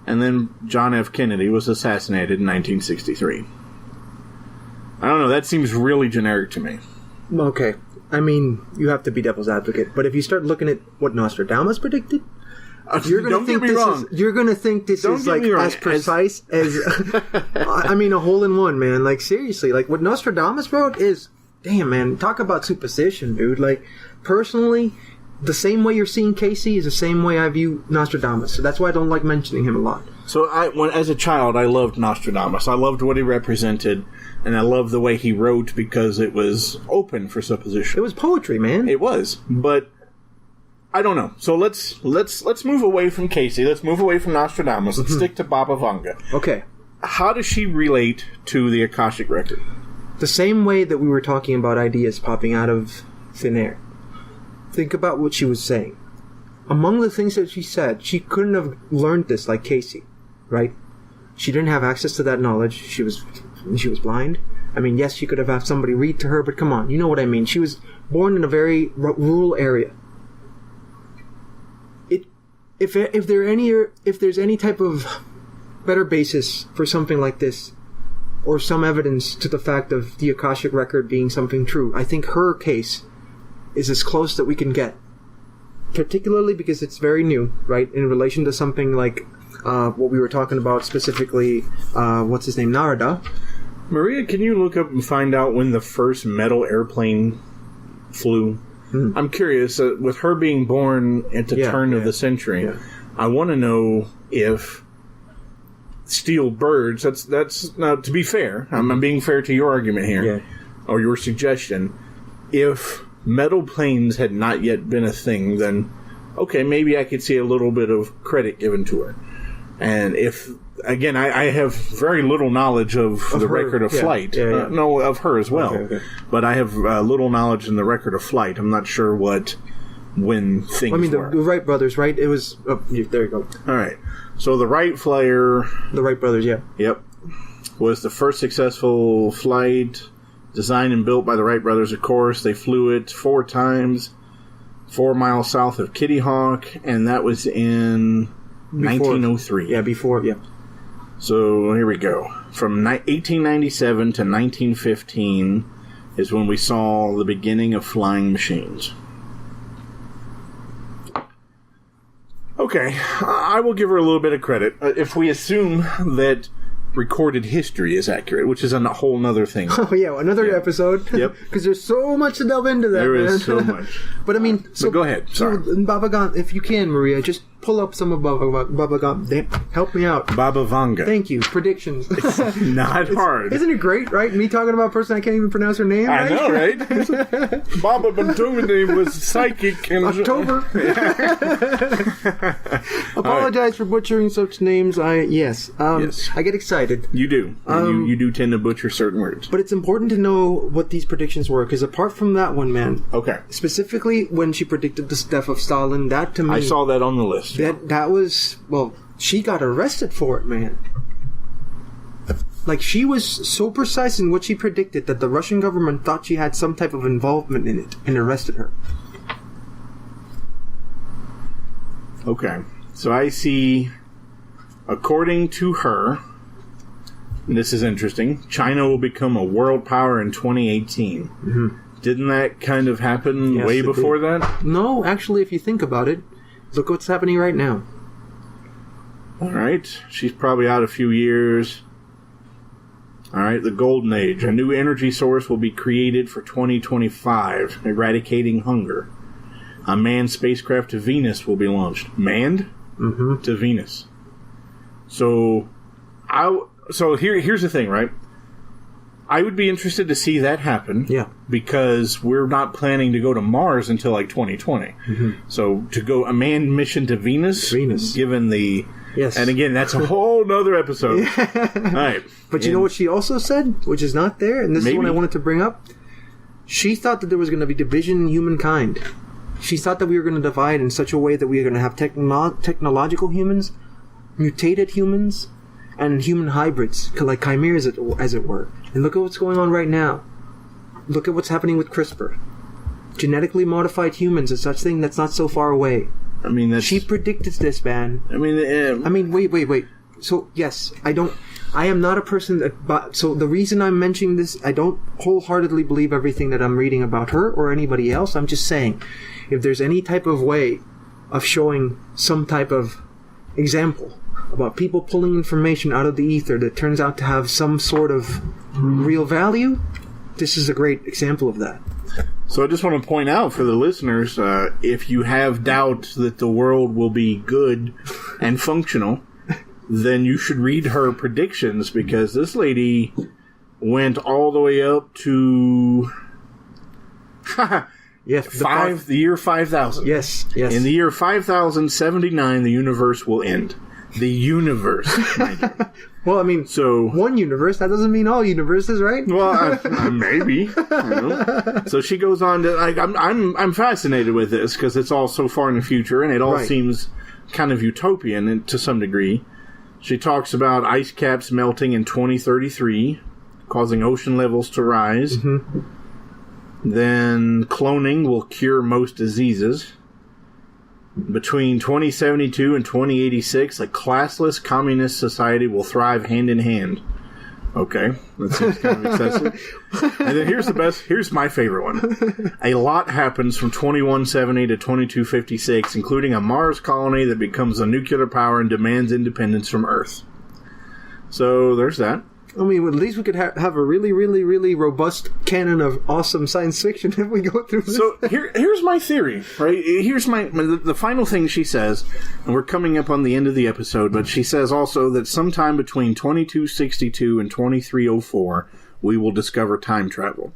And then John F. Kennedy was assassinated in 1963. I don't know, that seems really generic to me. Okay. I mean, you have to be devil's advocate, but if you start looking at what Nostradamus predicted, you're going to think this is like as precise as I mean, a hole in one, man. Like, seriously, like what Nostradamus wrote is, damn, man, talk about superstition, dude. Like, personally, the same way you're seeing Casey is the same way I view Nostradamus. So that's why I don't like mentioning him a lot. So as a child, I loved Nostradamus. I loved what he represented, and I loved the way he wrote because it was open for supposition. It was poetry, man. It was, but I don't know. So let's move away from Casey. Let's move away from Nostradamus. Let's stick to Baba Vanga. Okay. How does she relate to the Akashic record? The same way that we were talking about ideas popping out of thin air. Think about what she was saying. Among the things that she said, she couldn't have learned this like Casey, right? She didn't have access to that knowledge. She was blind. I mean, yes, she could have had somebody read to her, but come on, you know what I mean. She was born in a very rural area. If there's any type of better basis for something like this, or some evidence to the fact of the Akashic record being something true, I think her case is as close that we can get. Particularly because it's very new, right? In relation to something like what we were talking about specifically, what's his name, Narada. Maria, can you look up and find out when the first metal airplane flew? I'm curious, with her being born at the turn of the century, I want to know if steel birds, that's now, to be fair, I'm being fair to your argument here, or your suggestion, if metal planes had not yet been a thing, then, okay, maybe I could see a little bit of credit given to her. And if, again, I have very little knowledge of the her, record of flight. No, of her as well. Okay. But I have little knowledge in the record of flight. I'm not sure when things were. I mean, the Wright brothers, right? It was, there you go. All right. So the Wright flyer... The Wright brothers, yeah. Yep. Was the first successful flight designed and built by the Wright brothers, of course. They flew it 4 times, 4 miles south of Kitty Hawk, and that was in... 1903. Yeah, before, yeah. So, here we go. From 1897 to 1915 is when we saw the beginning of flying machines. Okay, I will give her a little bit of credit. If we assume that recorded history is accurate, which is a whole nother thing. Oh, yeah, another episode. Yep. Because there's so much to delve into that, There man. is so much. But, I mean... So go ahead. Sorry. So, Baba Vanga, if you can, Maria, just pull up some of Baba Vanga. Help me out. Baba Vanga. Thank you. Predictions. It's not hard. Isn't it great, right? Me talking about a person I can't even pronounce her name, right? I know, right? Baba Bantumini was psychic in October. Apologize for butchering such names. Yes. I get excited. You do. You do tend to butcher certain words. But it's important to know what these predictions were, because apart from that one, man. Okay. Specifically, when she predicted the death of Stalin, that to me... I saw that on the list. That was... Well, she got arrested for it, man. Like, she was so precise in what she predicted that the Russian government thought she had some type of involvement in it and arrested her. Okay. So I see, according to her, and this is interesting, China will become a world power in 2018. Mm-hmm. Didn't that kind of happen way before that? No, actually, if you think about it, look what's happening right now. All right. She's probably out a few years. All right. The Golden Age. A new energy source will be created for 2025, eradicating hunger. A manned spacecraft to Venus will be launched. Manned? Mm-hmm. To Venus. So here's the thing, right? I would be interested to see that happen. Yeah. Because we're not planning to go to Mars until like 2020. Mm-hmm. So to go a manned mission to Venus. Given the... Yes. And again, that's a whole nother episode. All right. But you know what she also said, which is not there, and this is what I wanted to bring up? She thought that there was going to be division in humankind. She thought that we were going to divide in such a way that we were going to have technological humans mutated humans and human hybrids, like chimeras, as it were. And look at what's going on right now. Look at what's happening with CRISPR. Genetically modified humans is such thing that's not so far away. I mean, she predicted this, man. I mean, wait. So yes, I am not a person that. So the reason I'm mentioning this, I don't wholeheartedly believe everything that I'm reading about her or anybody else. I'm just saying, if there's any type of way of showing some type of example about people pulling information out of the ether that turns out to have some sort of real value, this is a great example of that. So I just want to point out for the listeners, if you have doubts that the world will be good and functional, then you should read her predictions, because this lady went all the way up to the year 5000. Yes. In the year 5079, the universe will end. The universe, mind you. Well, I mean, so one universe, that doesn't mean all universes, right? Well, maybe. I don't know. So she goes on to, like, I'm fascinated with this because it's all so far in the future, and it all seems kind of utopian to some degree. She talks about ice caps melting in 2033, causing ocean levels to rise. Mm-hmm. Then cloning will cure most diseases. Between 2072 and 2086, a classless communist society will thrive hand in hand. Okay, that seems kind of excessive. And then here's my favorite one. A lot happens from 2170 to 2256, including a Mars colony that becomes a nuclear power and demands independence from Earth. So there's that. I mean, at least we could have a really, really, really robust canon of awesome science fiction if we go through this. So here's my theory, right? Here's the final thing she says, and we're coming up on the end of the episode, but she says also that sometime between 2262 and 2304, we will discover time travel.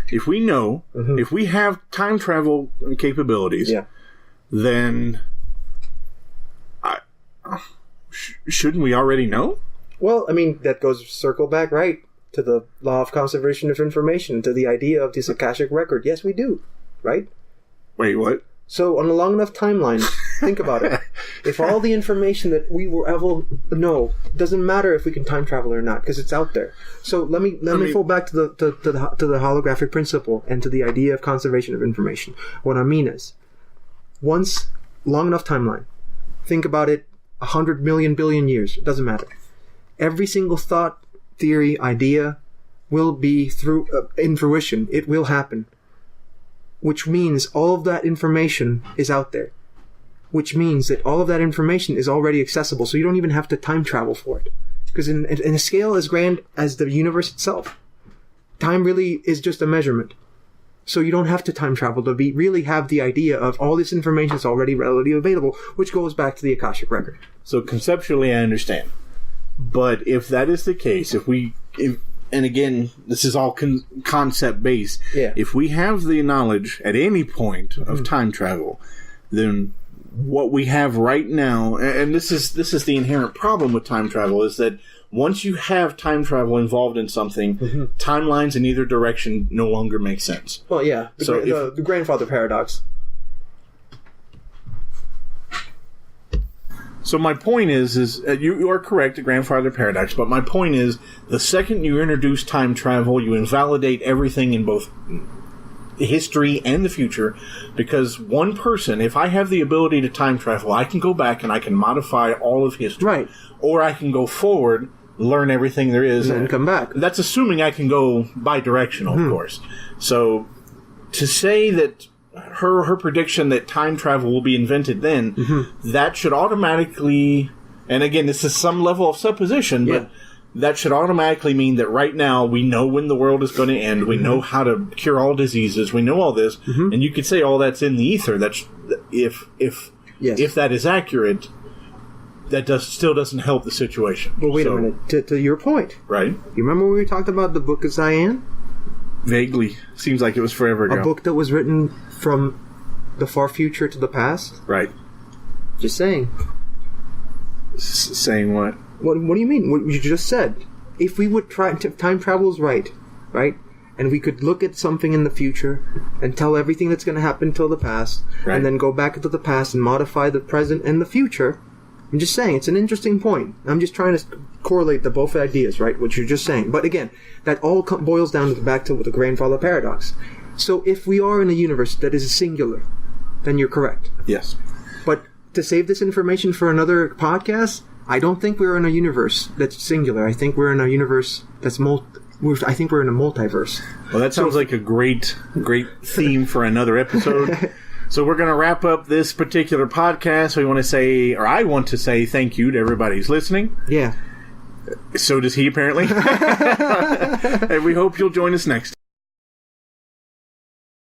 If we know, if we have time travel capabilities, then shouldn't we already know? Well, I mean, that goes circle back right to the law of conservation of information, to the idea of this Akashic record. Yes, we do, right? Wait, what? So, on a long enough timeline, think about it. If all the information that we will ever know, doesn't matter if we can time travel or not, because it's out there. So let me fall back to the holographic principle and to the idea of conservation of information. What I mean is, once long enough timeline, think about it, 100 million billion years. It doesn't matter. Every single thought, theory, idea will be in fruition. It will happen. Which means all of that information is out there. Which means that all of that information is already accessible, so you don't even have to time travel for it. Because in a scale as grand as the universe itself, time really is just a measurement. So you don't have to time travel to really have the idea of all this information is already readily available, which goes back to the Akashic record. So conceptually, I understand. But if that is the case, and again, this is all concept based. Yeah. If we have the knowledge at any point of time travel, then what we have right now, and this is the inherent problem with time travel, is that once you have time travel involved in something, timelines in either direction no longer make sense. Well, yeah, the grandfather paradox. So my point is you are correct, the grandfather paradox, but my point is, the second you introduce time travel, you invalidate everything in both history and the future, because one person, if I have the ability to time travel, I can go back and I can modify all of history. Right. Or I can go forward, learn everything there is, and then come back. That's assuming I can go bi-directional, of course. So to say that her prediction that time travel will be invented then, that should automatically, and again, this is some level of supposition, but that should automatically mean that right now we know when the world is going to end, we know how to cure all diseases, we know all this, and you could say all that's in the ether. That's if that is accurate, that still doesn't help the situation. Well, wait a minute. To your point, right? You remember when we talked about the Book of Cyan? Vaguely. Seems like it was forever ago. A book that was written from the far future to the past? Right. Just saying. Saying what? What do you mean? What you just said. If we would try... Time travel is right? And we could look at something in the future and tell everything that's going to happen till the past, and then go back into the past and modify the present and the future, I'm just saying, it's an interesting point. I'm just trying to correlate the both ideas, right, what you're just saying. But again, that all boils down back to the grandfather paradox. So if we are in a universe that is singular, then you're correct. Yes. But to save this information for another podcast, I don't think we're in a universe that's singular. I think we're in a universe that's I think we're in a multiverse. Well, that sounds like a great theme for another episode. So we're going to wrap up this particular podcast. I want to say thank you to everybody who's listening. Yeah. So does he, apparently. And we hope you'll join us next time.